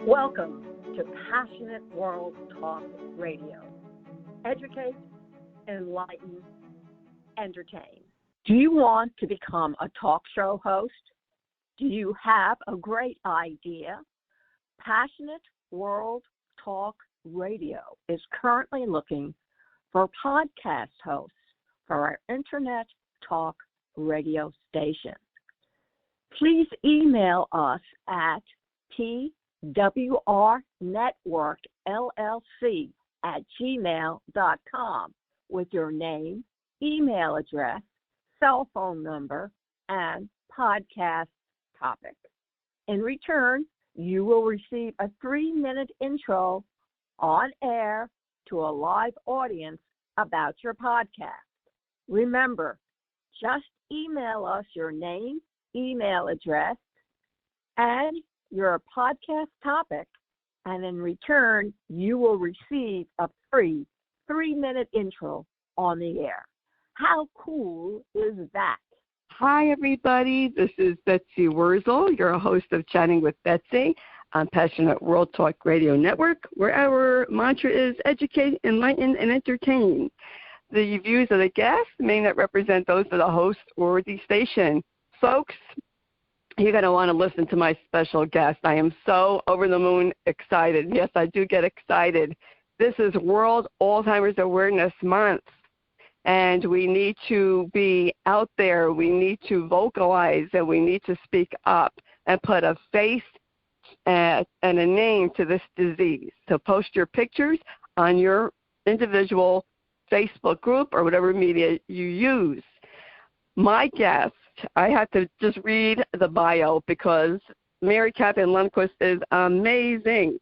Welcome to Passionate World Talk Radio. Educate, enlighten, entertain. Do you want to become a talk show host? Do you have a great idea? Passionate World Talk Radio is currently looking for podcast hosts for our Internet Talk Radio station. Please email us at pwrnetworkllc@gmail.com with your name, email address, cell phone number, and podcast topic. In return, you will receive a 3-minute intro on air to a live audience about your podcast. Remember, just email us your name, email address, and your podcast topic, and in return, you will receive a free 3-minute intro on the air. How cool is that? Hi, everybody. This is Betsy Wurzel, your host of Chatting with Betsy on Passionate World Talk Radio Network, where our mantra is educate, enlighten, and entertain. The views of the guests may not represent those of the host or the station. Folks, you're going to want to listen to my special guest. I am so over the moon excited. Yes, I do get excited. This is World Alzheimer's Awareness Month, and we need to be out there. We need to vocalize, and we need to speak up and put a face and a name to this disease. So post your pictures on your individual Facebook group or whatever media you use. My guest, I have to just read the bio because Mary Catherine Lundquist is amazing.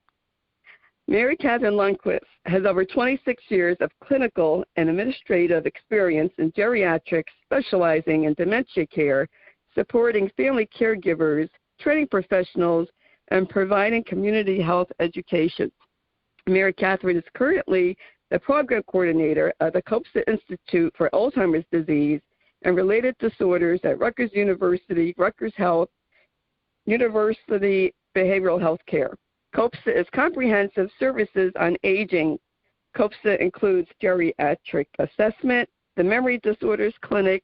Mary Catherine Lundquist has over 26 years of clinical and administrative experience in geriatrics, specializing in dementia care, supporting family caregivers, training professionals, and providing community health education. Mary Catherine is currently the program coordinator of the COPSA Institute for Alzheimer's Disease and Related Disorders at Rutgers University, Rutgers Health, University Behavioral Health Care. COPSA is comprehensive services on aging. COPSA includes geriatric assessment, the Memory Disorders Clinic,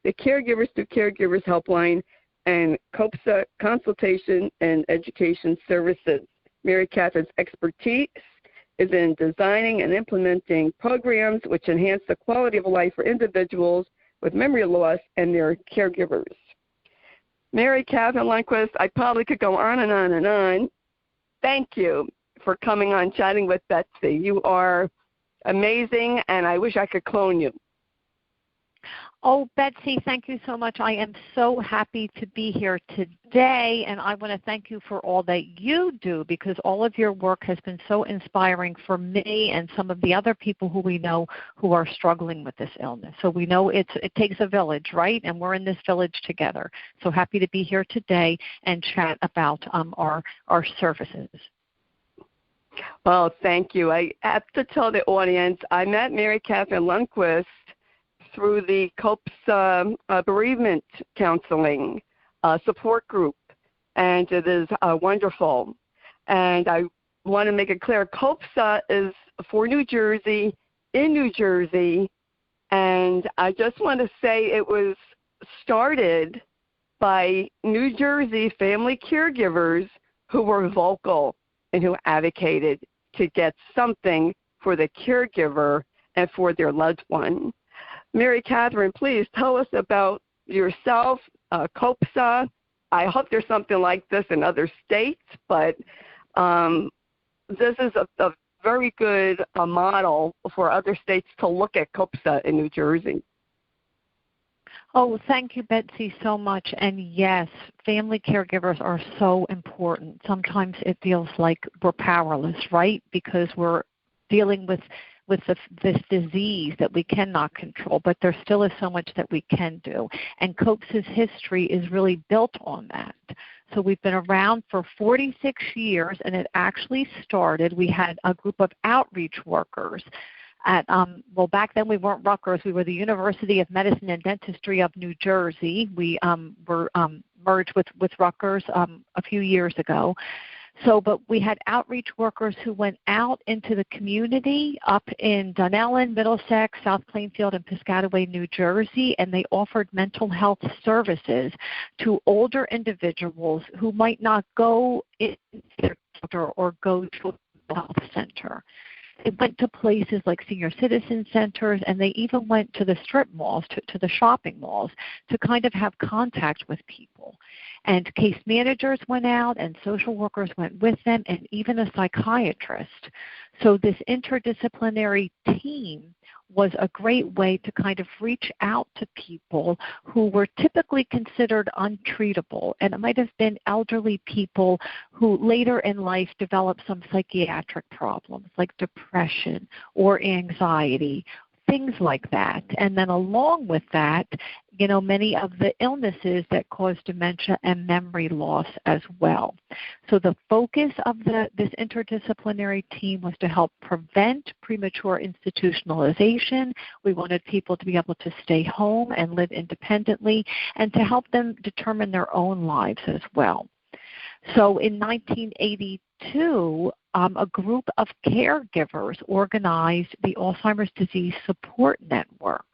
the Caregivers to Caregivers Helpline, and COPSA consultation and education services. Mary Catherine's expertise is in designing and implementing programs which enhance the quality of life for individuals with memory loss and their caregivers. Mary Catherine Lundquist, I probably could go on and on and on. Thank you for coming on Chatting with Betsy. You are amazing, and I wish I could clone you. Oh, Betsy, thank you so much. I am so happy to be here today, and I want to thank you for all that you do, because all of your work has been so inspiring for me and some of the other people who we know who are struggling with this illness. So we know it takes a village, right? And we're in this village together. So happy to be here today and chat about our services. Well, thank you. I have to tell the audience, I met Mary Catherine Lundquist through the COPSA bereavement counseling support group, and it is wonderful. And I want to make it clear, COPSA is for New Jersey, in New Jersey, and I just want to say it was started by New Jersey family caregivers who were vocal and who advocated to get something for the caregiver and for their loved one. Mary Catherine, please tell us about yourself, COPSA. I hope there's something like this in other states, but this is a very good model for other states to look at COPSA in New Jersey. Oh, thank you, Betsy, so much. And yes, family caregivers are so important. Sometimes it feels like we're powerless, right? Because we're dealing with this disease that we cannot control, but there still is so much that we can do. And COPSA's history is really built on that. So we've been around for 46 years, and it actually started, we had a group of outreach workers at, well, back then we weren't Rutgers. We were the University of Medicine and Dentistry of New Jersey. We were merged with Rutgers a few years ago. But we had outreach workers who went out into the community up in Dunellen, Middlesex, South Plainfield, and Piscataway, New Jersey, and they offered mental health services to older individuals who might not go in their doctor or go to a health center. They went to places like senior citizen centers, and they even went to the strip malls, to the shopping malls, to kind of have contact with people. And case managers went out, and social workers went with them, and even a psychiatrist. So this interdisciplinary team was a great way to kind of reach out to people who were typically considered untreatable. And it might have been elderly people who later in life developed some psychiatric problems like depression or anxiety, things like that. And then along with that, many of the illnesses that cause dementia and memory loss as well. So the focus of this interdisciplinary team was to help prevent premature institutionalization. We wanted people to be able to stay home and live independently, and to help them determine their own lives as well. So in 1982, a group of caregivers organized the Alzheimer's Disease Support Network.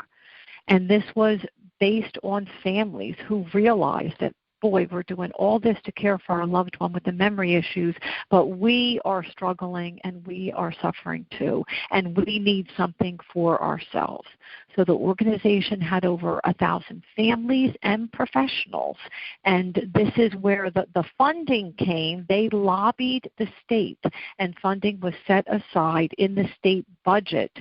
And this was based on families who realized that, boy, we're doing all this to care for our loved one with the memory issues, but we are struggling and we are suffering too, and we need something for ourselves. So the organization had over 1,000 families and professionals, and this is where the funding came. They lobbied the state, and funding was set aside in the state budget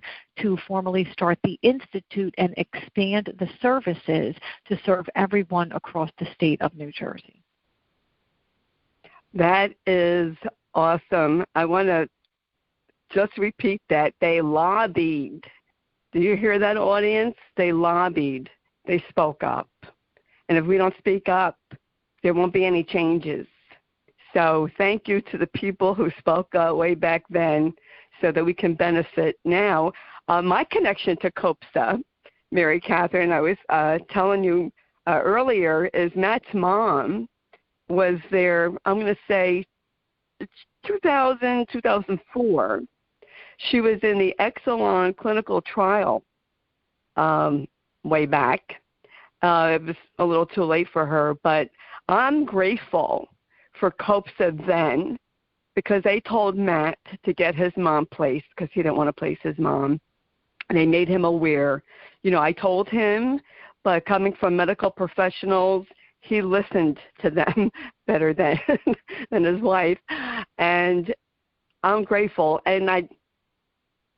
to formally start the institute and expand the services to serve everyone across the state of New Jersey. That is awesome. I want to just repeat that. They lobbied. Do you hear that, audience? They lobbied. They spoke up. And if we don't speak up, there won't be any changes. So thank you to the people who spoke up way back then so that we can benefit now. My connection to COPSA, Mary Catherine, I was telling you earlier, is Matt's mom was there, I'm going to say, 2004. She was in the Exelon clinical trial way back. It was a little too late for her, but I'm grateful for COPSA then, because they told Matt to get his mom placed because he didn't want to place his mom. And they made him aware. I told him, but coming from medical professionals, he listened to them better than his wife. And I'm grateful. And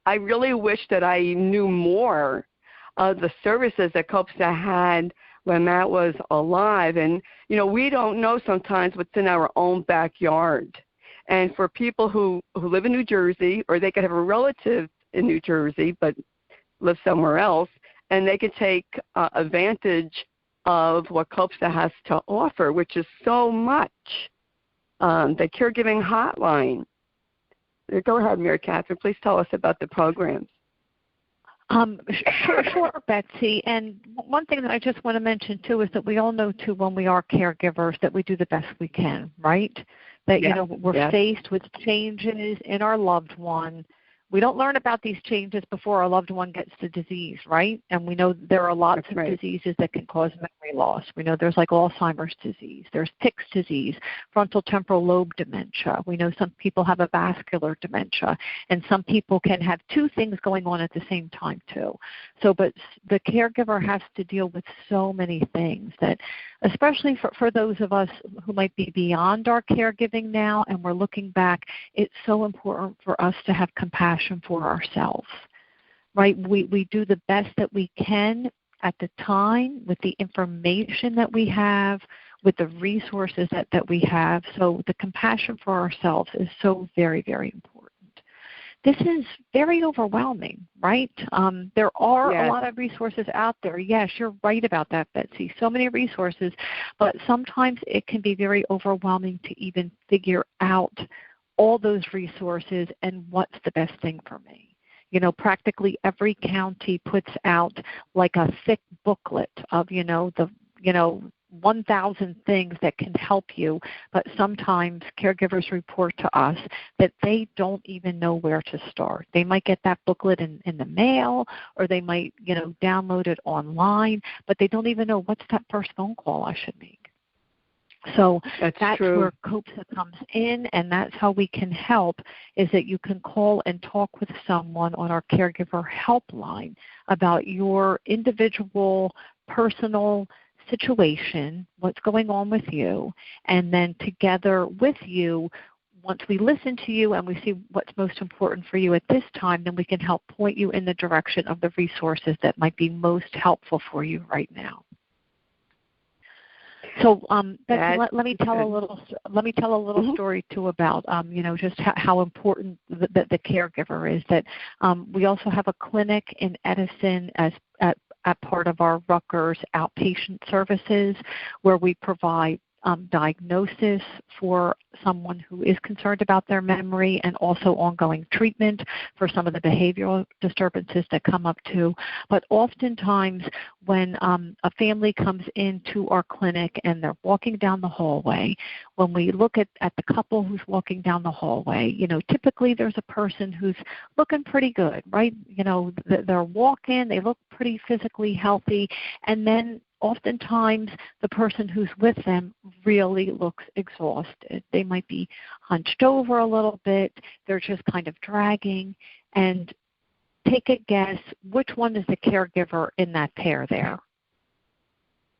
I really wish that I knew more of the services that COPSA had when Matt was alive. And, we don't know sometimes what's in our own backyard. And for people who live in New Jersey, or they could have a relative in New Jersey but live somewhere else, and they could take advantage of what COPSA has to offer, which is so much. The caregiving hotline. Go ahead, Mary Catherine. Please tell us about the programs. Sure, Betsy. And one thing that I just want to mention, too, is that we all know, too, when we are caregivers, that we do the best we can, right? That, we're faced with changes in our loved one. We don't learn about these changes before our loved one gets the disease, right? And we know there are lots of diseases that can cause memory loss. We know there's like Alzheimer's disease, there's Pick's disease, frontal temporal lobe dementia. We know some people have a vascular dementia, and some people can have two things going on at the same time too. So, but the caregiver has to deal with so many things that, especially for those of us who might be beyond our caregiving now and we're looking back, it's so important for us to have compassion for ourselves, right? We do the best that we can at the time with the information that we have, with the resources that we have. So the compassion for ourselves is so very, very important. This is very overwhelming, right? There are a lot of resources out there. Yes, you're right about that, Betsy. So many resources, but sometimes it can be very overwhelming to even figure out all those resources and what's the best thing for me. Practically every county puts out like a thick booklet of, 1,000 things that can help you, but sometimes caregivers report to us that they don't even know where to start. They might get that booklet in the mail, or they might, download it online, but they don't even know what's that first phone call I should make. So that's where COPSA comes in, and that's how we can help, is that you can call and talk with someone on our caregiver helpline about your individual personal situation, what's going on with you, and then together with you, once we listen to you and we see what's most important for you at this time, then we can help point you in the direction of the resources that might be most helpful for you right now. So, Betsy, let me tell a little story too about just how important the caregiver is. That we also have a clinic in Edison at part of our Rutgers outpatient services, where we provide diagnosis for someone who is concerned about their memory, and also ongoing treatment for some of the behavioral disturbances that come up too. But oftentimes when a family comes into our clinic and they're walking down the hallway, when we look at the couple who's walking down the hallway, typically there's a person who's looking pretty good, right? They're walking, they look pretty physically healthy, and then oftentimes the person who's with them really looks exhausted. They might be hunched over a little bit. They're just kind of dragging. And take a guess, which one is the caregiver in that pair there?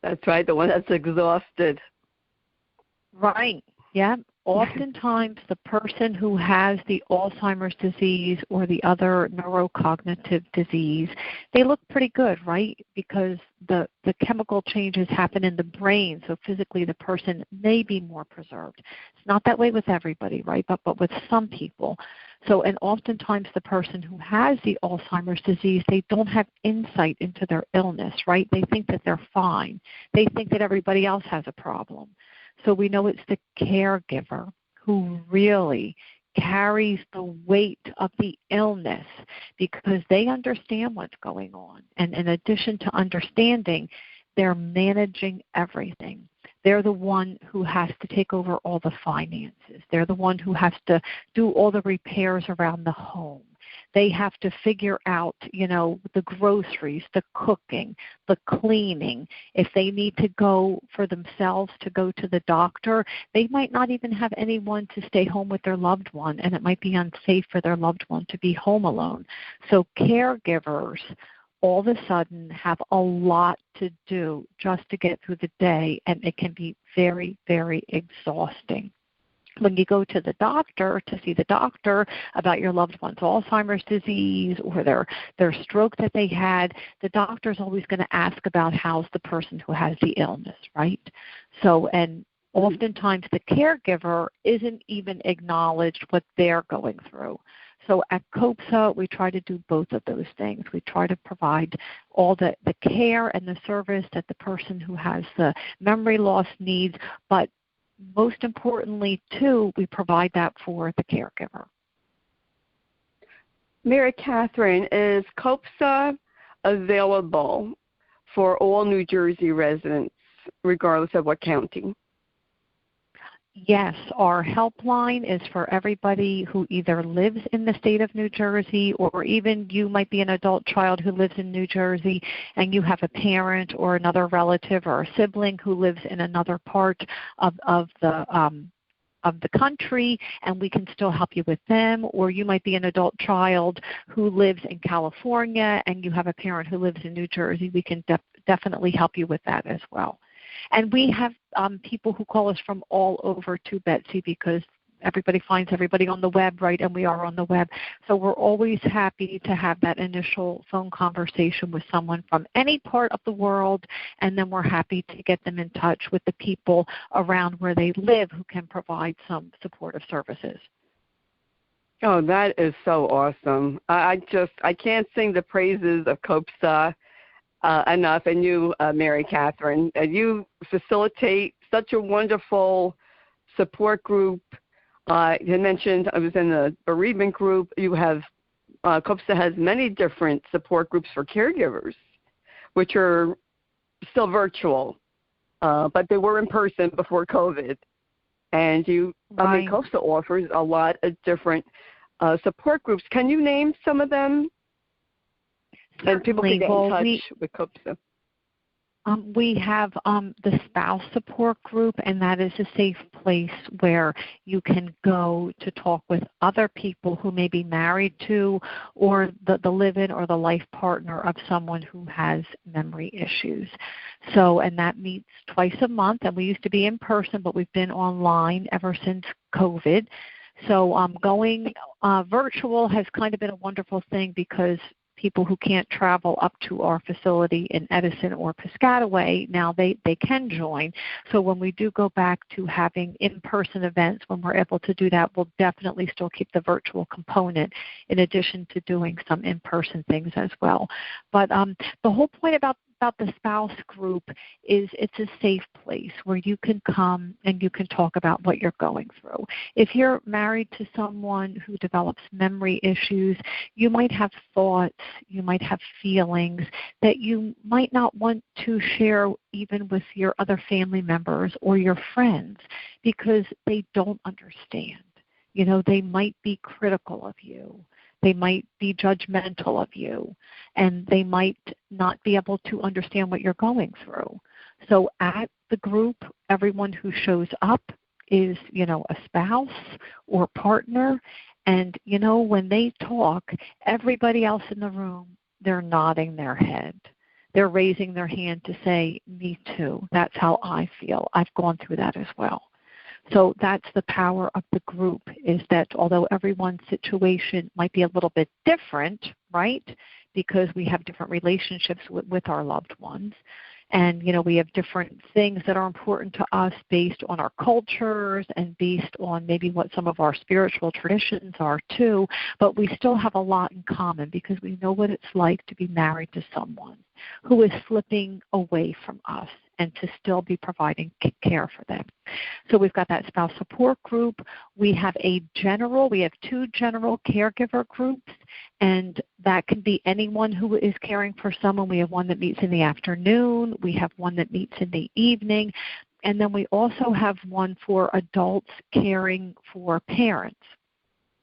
That's right, the one that's exhausted. Right, yeah. Oftentimes the person who has the Alzheimer's disease or the other neurocognitive disease, they look pretty good, right? Because the chemical changes happen in the brain, so physically the person may be more preserved. It's not that way with everybody, right? But with some people. So, and oftentimes the person who has the Alzheimer's disease, they don't have insight into their illness, right? They think that they're fine. They think that everybody else has a problem. So we know it's the caregiver who really carries the weight of the illness, because they understand what's going on. And in addition to understanding, they're managing everything. They're the one who has to take over all the finances. They're the one who has to do all the repairs around the home. They have to figure out, the groceries, the cooking, the cleaning. If they need to go for themselves to go to the doctor, they might not even have anyone to stay home with their loved one, and it might be unsafe for their loved one to be home alone. So caregivers all of a sudden have a lot to do just to get through the day, and it can be very, very exhausting. When you go to the doctor to see the doctor about your loved one's Alzheimer's disease or their stroke that they had, the doctor's always going to ask about how's the person who has the illness, right? So, and oftentimes the caregiver isn't even acknowledged what they're going through. So at COPSA, we try to do both of those things. We try to provide all the care and the service that the person who has the memory loss needs, but most importantly, too, we provide that for the caregiver. Mary Catherine, is COPSA available for all New Jersey residents, regardless of what county? Yes, our helpline is for everybody who either lives in the state of New Jersey, or even you might be an adult child who lives in New Jersey and you have a parent or another relative or a sibling who lives in another part of the country, and we can still help you with them. Or you might be an adult child who lives in California and you have a parent who lives in New Jersey. We can definitely help you with that as well. And we have people who call us from all over too, Betsy, because everybody finds everybody on the web, right? And we are on the web. So we're always happy to have that initial phone conversation with someone from any part of the world, and then we're happy to get them in touch with the people around where they live who can provide some supportive services. Oh, that is so awesome. I can't sing the praises of COPSA enough, and you, Mary Catherine. And you facilitate such a wonderful support group. You mentioned I was in the bereavement group. You have COPSA has many different support groups for caregivers, which are still virtual. but they were in person before COVID. And Right. COPSA offers a lot of different support groups. Can you name some of them? Certainly. And people can get in touch with COPSA. We have the spouse support group, and that is a safe place where you can go to talk with other people who may be married to or the live-in or the life partner of someone who has memory issues. So, and that meets twice a month, and we used to be in person, but we've been online ever since COVID. So going virtual has kind of been a wonderful thing because people who can't travel up to our facility in Edison or Piscataway, now they can join. So when we do go back to having in-person events, when we're able to do that, we'll definitely still keep the virtual component in addition to doing some in-person things as well. But the whole point about the spouse group is it's a safe place where you can come and you can talk about what you're going through. If you're married to someone who develops memory issues, you might have thoughts, you might have feelings that you might not want to share even with your other family members or your friends because they don't understand. You know, they might be critical of you. They might be judgmental of you, and they might not be able to understand what you're going through. So at the group, everyone who shows up is, a spouse or partner, and, when they talk, everybody else in the room, they're nodding their head. They're raising their hand to say, me too. That's how I feel. I've gone through that as well. So that's the power of the group, is that although everyone's situation might be a little bit different, right, because we have different relationships with our loved ones, and, we have different things that are important to us based on our cultures and based on maybe what some of our spiritual traditions are too, but we still have a lot in common because we know what it's like to be married to someone who is slipping away from us and to still be providing care for them. So we've got that spouse support group. We have two general caregiver groups, and that can be anyone who is caring for someone. We have one that meets in the afternoon. We have one that meets in the evening. And then we also have one for adults caring for parents.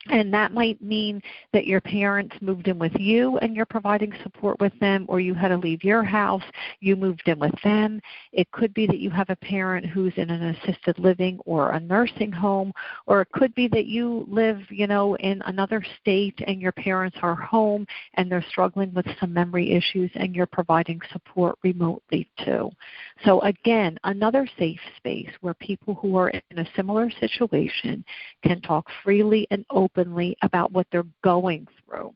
And that might mean that your parents moved in with you and you're providing support with them, or you had to leave your house, you moved in with them. It could be that you have a parent who's in an assisted living or a nursing home, or it could be that you live, in another state and your parents are home and they're struggling with some memory issues and you're providing support remotely too. So again, another safe space where people who are in a similar situation can talk freely and openly about what they're going through.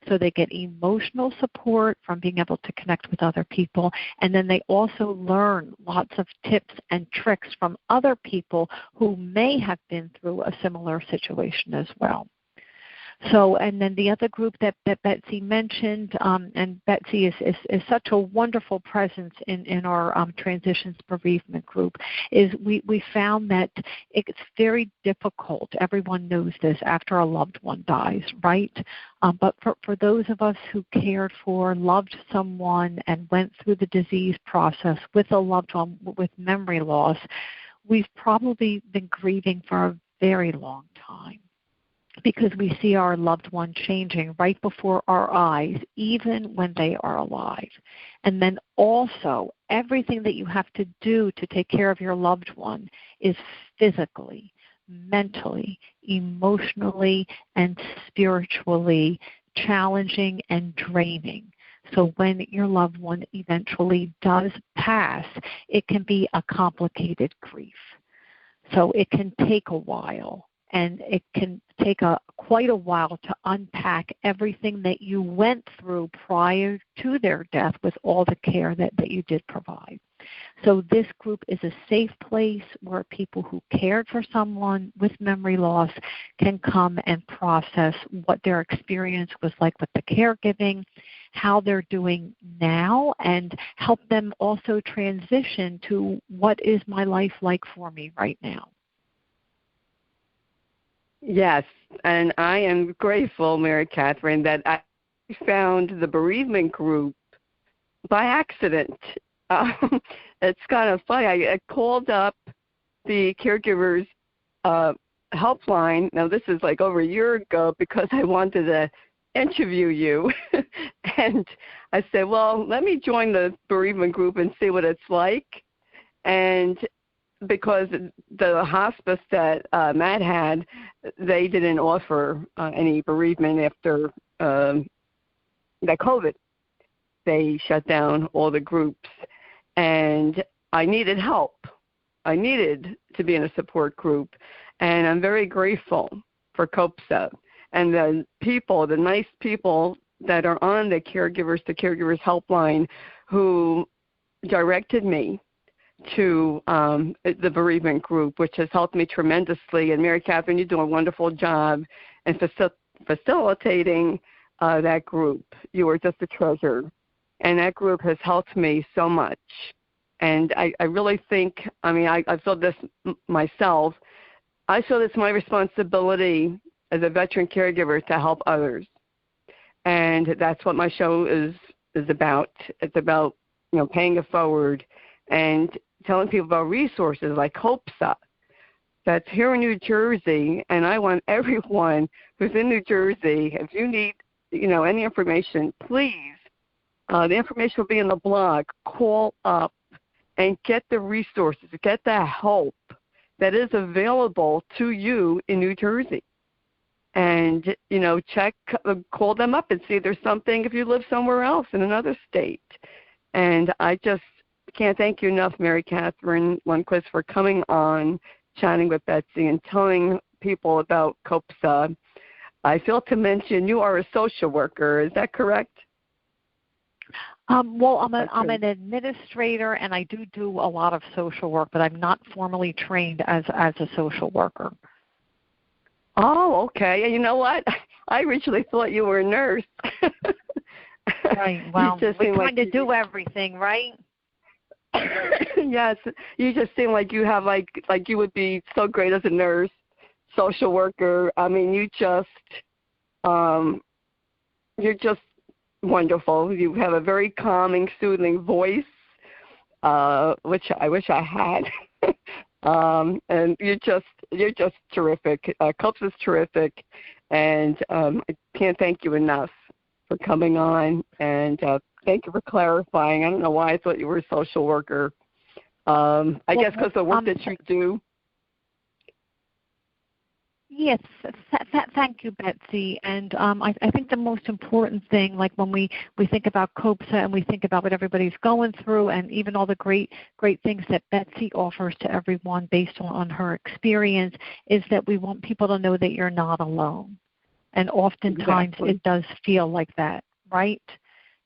So they get emotional support from being able to connect with other people, and then they also learn lots of tips and tricks from other people who may have been through a similar situation as well. So, and then the other group that Betsy mentioned, and Betsy is such a wonderful presence in our transitions bereavement group, is we found that it's very difficult, everyone knows this, after a loved one dies, right? But for those of us who cared for, loved someone, and went through the disease process with a loved one with memory loss, we've probably been grieving for a very long time, because we see our loved one changing right before our eyes, even when they are alive. And then also, everything that you have to do to take care of your loved one is physically, mentally, emotionally, and spiritually challenging and draining. So when your loved one eventually does pass, it can be a complicated grief. So it can take a while. And it can take quite a while to unpack everything that you went through prior to their death with all the care that you did provide. So this group is a safe place where people who cared for someone with memory loss can come and process what their experience was like with the caregiving, how they're doing now, and help them also transition to what is my life like for me right now. Yes, and I am grateful, Mary Catherine, that I found the bereavement group by accident. it's kind of funny. I called up the caregivers helpline. Now, this is like over a year ago because I wanted to interview you. And I said, well, let me join the bereavement group and see what it's like. And because the hospice that Matt had, they didn't offer any bereavement after that COVID. They shut down all the groups. And I needed help. I needed to be in a support group. And I'm very grateful for COPSA and the people, the nice people that are on the caregivers helpline who directed me to the bereavement group, which has helped me tremendously. And Mary Catherine, you do a wonderful job in facilitating that group. You are just a treasure. And that group has helped me so much. And I really think, I feel this myself. I feel it's my responsibility as a veteran caregiver to help others. And that's what my show is about. It's about, paying it forward and telling people about resources like COPSA that's here in New Jersey. And I want everyone who's in New Jersey, if you need, any information, please, the information will be in the blog. Call up and get the resources, get the help that is available to you in New Jersey. And, call them up and see if there's something if you live somewhere else in another state. And I just can't thank you enough, Mary Catherine Lundquist, for coming on, chatting with Betsy, and telling people about COPSA. I failed to mention you are a social worker. Is that correct? Well, I'm an administrator, and I do a lot of social work, but I'm not formally trained as a social worker. Oh, okay. And you know what? I originally thought you were a nurse. Right. Well, we kind of do everything, right? Yes. You just seem like you have like you would be so great as a nurse, social worker. You just you're just wonderful. You have a very calming, soothing voice, which I wish I had. And you're just terrific. COPSA is terrific, and I can't thank you enough for coming on. And thank you for clarifying. I don't know why I thought you were a social worker. I guess because the work that you do. Yes, thank you, Betsy. And I think the most important thing, like when we think about COPSA and we think about what everybody's going through, and even all the great things that Betsy offers to everyone based on her experience, is that we want people to know that you're not alone. And oftentimes It does feel like that, right?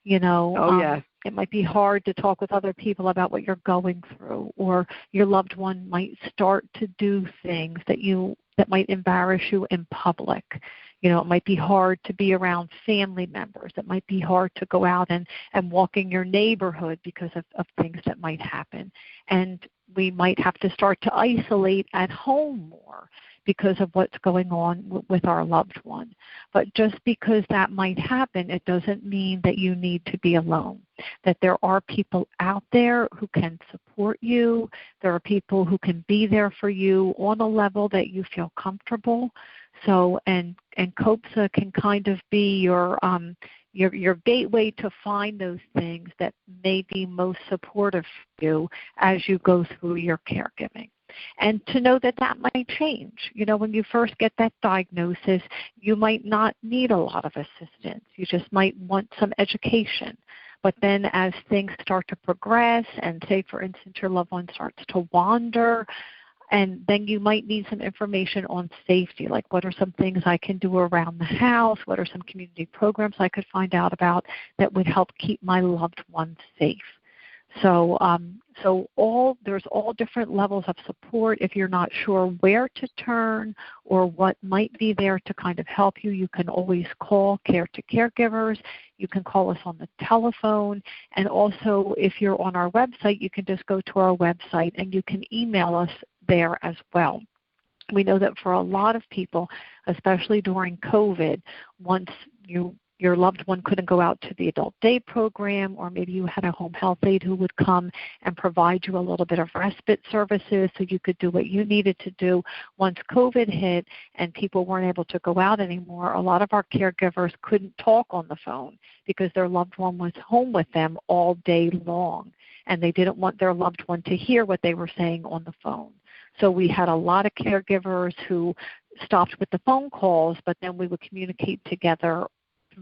Yes. It might be hard to talk with other people about what you're going through, or your loved one might start to do things that might embarrass you in public. It might be hard to be around family members. It might be hard to go out and walk in your neighborhood because of things that might happen. And we might have to start to isolate at home more because of what's going on with our loved one. But just because that might happen, it doesn't mean that you need to be alone, that there are people out there who can support you. There are people who can be there for you on a level that you feel comfortable. So, and COPSA can kind of be your gateway to find those things that may be most supportive for you as you go through your caregiving. And to know that might change. When you first get that diagnosis, you might not need a lot of assistance. You just might want some education. But then as things start to progress and, say, for instance, your loved one starts to wander, and then you might need some information on safety, like what are some things I can do around the house, what are some community programs I could find out about that would help keep my loved one safe. So there's all different levels of support. If you're not sure where to turn or what might be there to kind of help you, you can always call Care to Caregivers. You can call us on the telephone. And also, if you're on our website, you can just go to our website and you can email us there as well. We know that for a lot of people, especially during COVID, once you your loved one couldn't go out to the adult day program, or maybe you had a home health aide who would come and provide you a little bit of respite services so you could do what you needed to do. Once COVID hit and people weren't able to go out anymore, a lot of our caregivers couldn't talk on the phone because their loved one was home with them all day long, and they didn't want their loved one to hear what they were saying on the phone. So we had a lot of caregivers who stopped with the phone calls, but then we would communicate together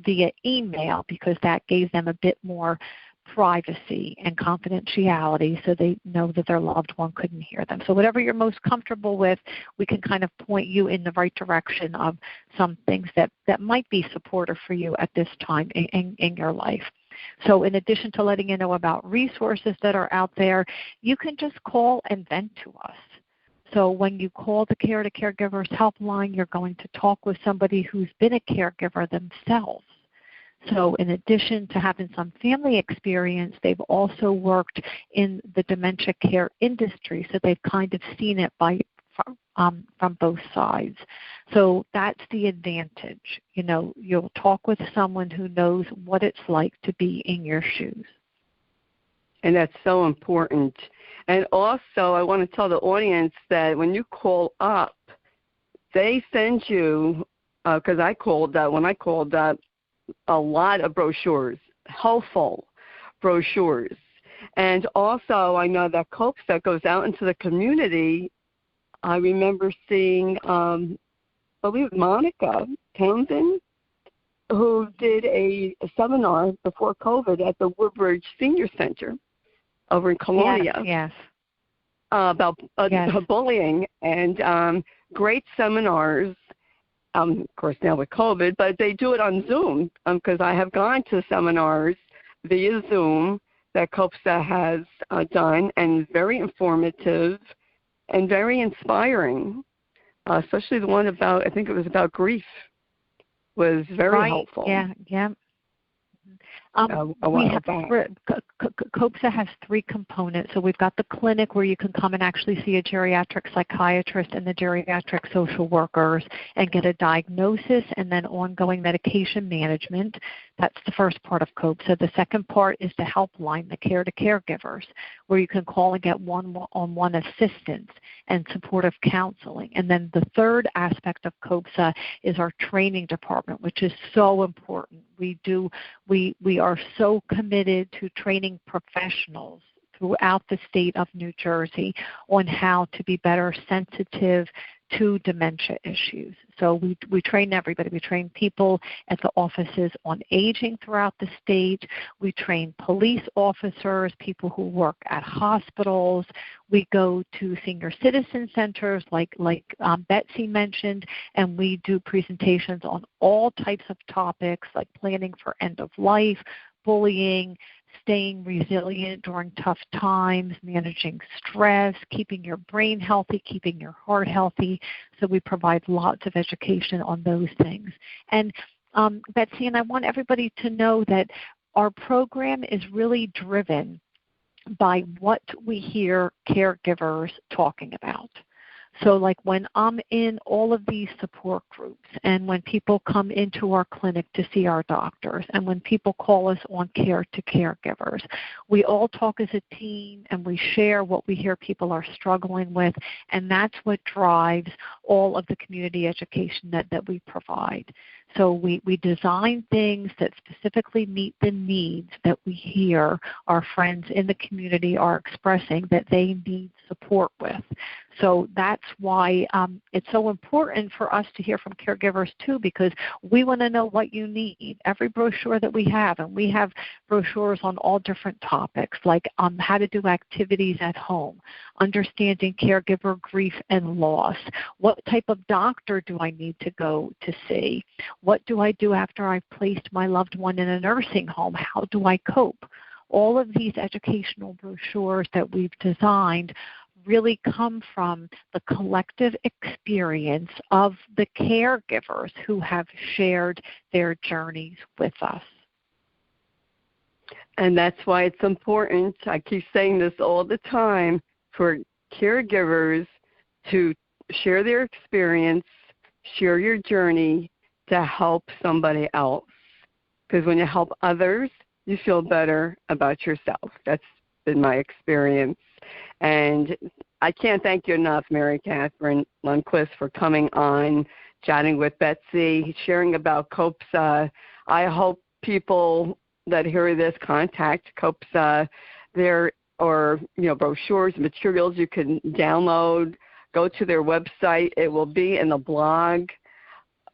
via email because that gave them a bit more privacy and confidentiality so they know that their loved one couldn't hear them. So whatever you're most comfortable with, we can kind of point you in the right direction of some things that might be supportive for you at this time in your life. So in addition to letting you know about resources that are out there, you can just call and vent to us. So when you call the Care to Caregivers helpline, you're going to talk with somebody who's been a caregiver themselves. So in addition to having some family experience, they've also worked in the dementia care industry, so they've kind of seen it from both sides. So that's the advantage. You know, you'll talk with someone who knows what it's like to be in your shoes. And that's so important. And also, I want to tell the audience that when you call up, they send you, because when I called up, a lot of brochures, helpful brochures. And also, I know that COPSA goes out into the community. I remember seeing, I believe, Monica Townsend, who did a seminar before COVID at the Woodbridge Senior Center over in Colonia. Yes. About bullying, and great seminars. Of course, now with COVID, but they do it on Zoom because I have gone to seminars via Zoom that COPSA has done, and very informative and very inspiring, especially the one about, I think it was about grief, was very helpful. Yeah. COPSA has three components. So we've got the clinic where you can come and actually see a geriatric psychiatrist and the geriatric social workers and get a diagnosis and then ongoing medication management. That's the first part of COPSA. The second part is the helpline, the Care to Caregivers, where you can call and get one-on-one assistance and supportive counseling. And then the third aspect of COPSA is our training department, which is so important. We are so committed to training professionals throughout the state of New Jersey on how to be better sensitive to dementia issues. So we train everybody. We train people at the offices on aging throughout the state. We train police officers, people who work at hospitals. We go to senior citizen centers like Betsy mentioned, and we do presentations on all types of topics like planning for end of life, bullying, staying resilient during tough times, managing stress, keeping your brain healthy, keeping your heart healthy. So we provide lots of education on those things. And Betsy, and I want everybody to know that our program is really driven by what we hear caregivers talking about. So like when I'm in all of these support groups and when people come into our clinic to see our doctors and when people call us on Care to Caregivers, we all talk as a team and we share what we hear people are struggling with, and that's what drives all of the community education that we provide. So we design things that specifically meet the needs that we hear our friends in the community are expressing that they need support with. So that's why it's so important for us to hear from caregivers too, because we want to know what you need. Every brochure that we have, and we have brochures on all different topics, like how to do activities at home, understanding caregiver grief and loss, what type of doctor do I need to go to see, what do I do after I've placed my loved one in a nursing home, how do I cope? All of these educational brochures that we've designed really come from the collective experience of the caregivers who have shared their journeys with us. And that's why it's important, I keep saying this all the time, for caregivers to share their experience, share your journey to help somebody else. because when you help others, you feel better about yourself. That's been my experience. And I can't thank you enough, Mary Catherine Lundquist, for coming on, chatting with Betsy, sharing about COPSA. I hope people that hear this contact COPSA. There are brochures, materials you can download. Go to their website. It will be in the blog.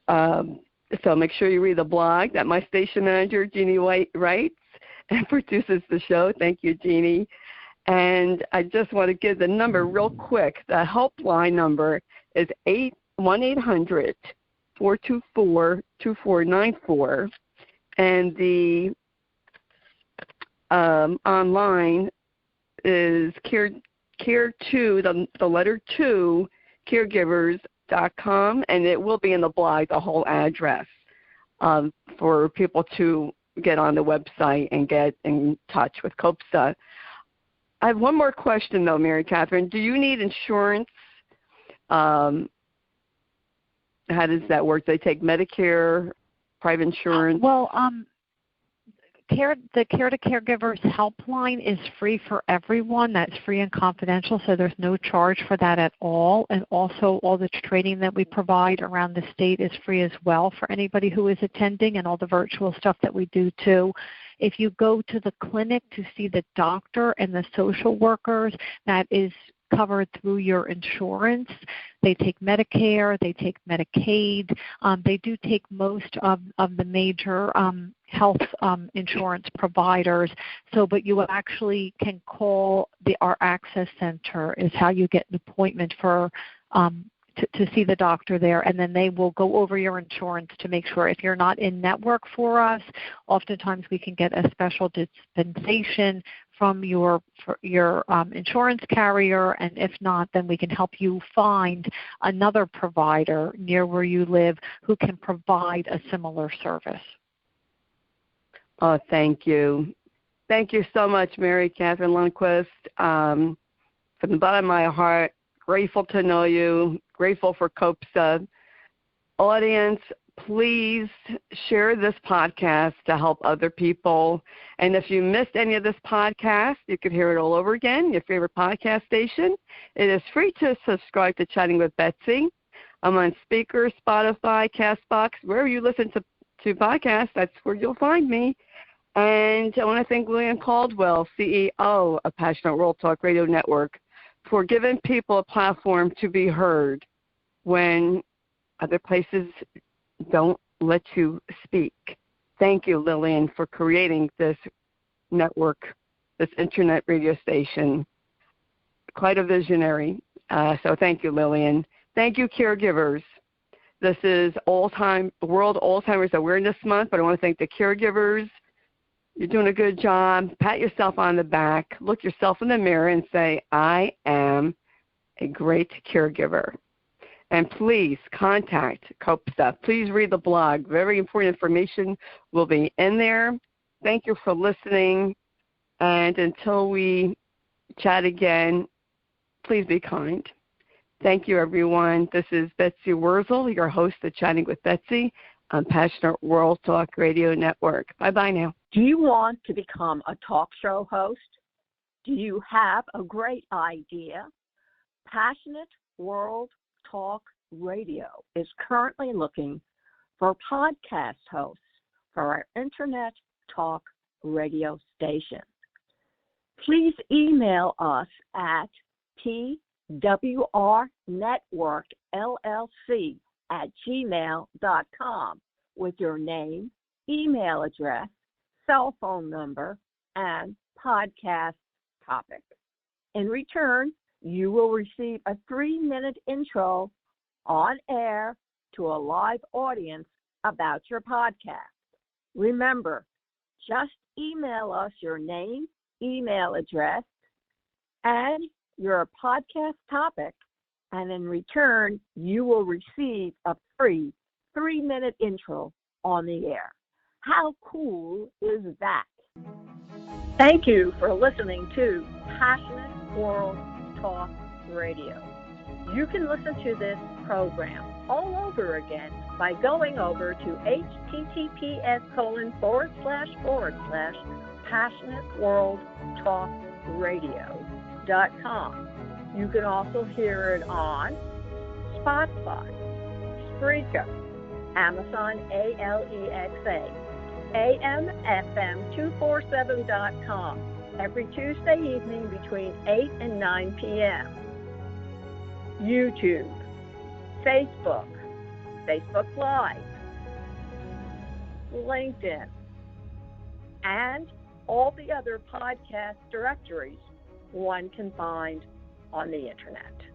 So make sure you read the blog that my station manager, Jeannie White, writes and produces the show. Thank you, Jeannie. And I just want to give the number real quick. The helpline number is 1-800-424-2494. And the online is care2, the letter 2, caregivers.com, and it will be in the blog, the whole address, for people to get on the website and get in touch with COPSA. I have one more question, though, Mary Catherine. Do you need insurance? How does that work? Do they take Medicare, private insurance? Well, the Care to Caregivers helpline is free for everyone. That's free and confidential, so there's no charge for that at all. And also all the training that we provide around the state is free as well for anybody who is attending, and all the virtual stuff that we do too. If you go to the clinic to see the doctor and the social workers, that is covered through your insurance. They take Medicare, they take Medicaid, they do take most of the major health insurance providers. But you actually can call our Access Center is how you get an appointment for to see the doctor there, and then they will go over your insurance to make sure. If you're not in network for us, oftentimes we can get a special dispensation from your insurance carrier, and if not, then we can help you find another provider near where you live who can provide a similar service. Oh, thank you. Thank you so much, Mary Catherine Lundquist. From the bottom of my heart, grateful to know you, grateful for COPSA. Audience, please share this podcast to help other people. And if you missed any of this podcast, you can hear it all over again, your favorite podcast station. It is free to subscribe to Chatting with Betsy. I'm on Speaker, Spotify, CastBox, wherever you listen to podcasts, that's where you'll find me. And I want to thank Lillian Caldwell, CEO of Passionate World Talk Radio Network, for giving people a platform to be heard when other places don't let you speak. Thank you, Lillian, for creating this network, this internet radio station. Quite a visionary. So thank you, Lillian. Thank you, caregivers. This is World Alzheimer's Awareness Month, but I want to thank the caregivers. You're doing a good job. Pat yourself on the back. Look yourself in the mirror and say, I am a great caregiver. And please contact COPSA. Please read the blog. Very important information will be in there. Thank you for listening. And until we chat again, please be kind. Thank you, everyone. This is Betsy Wurzel, your host of Chatting with Betsy on Passionate World Talk Radio Network. Bye-bye now. Do you want to become a talk show host? Do you have a great idea? Passionate World Talk Radio is currently looking for podcast hosts for our Internet Talk Radio station. Please email us at pwrnetworkllc@gmail.com with your name, email address, cell phone number, and podcast topic. In return, you will receive a 3-minute intro on air to a live audience about your podcast. Remember, just email us your name, email address, and your podcast topic, and in return, you will receive a free 3-minute intro on the air. How cool is that? Thank you for listening to Passionate World Talk Radio. You can listen to this program all over again by going over to https://passionateworldtalkradio.com. You can also hear it on Spotify, Spreaker, Amazon ALEXA, AMFM247.com every Tuesday evening between 8 and 9 p.m. YouTube, Facebook, Facebook Live, LinkedIn, and all the other podcast directories one can find on the Internet.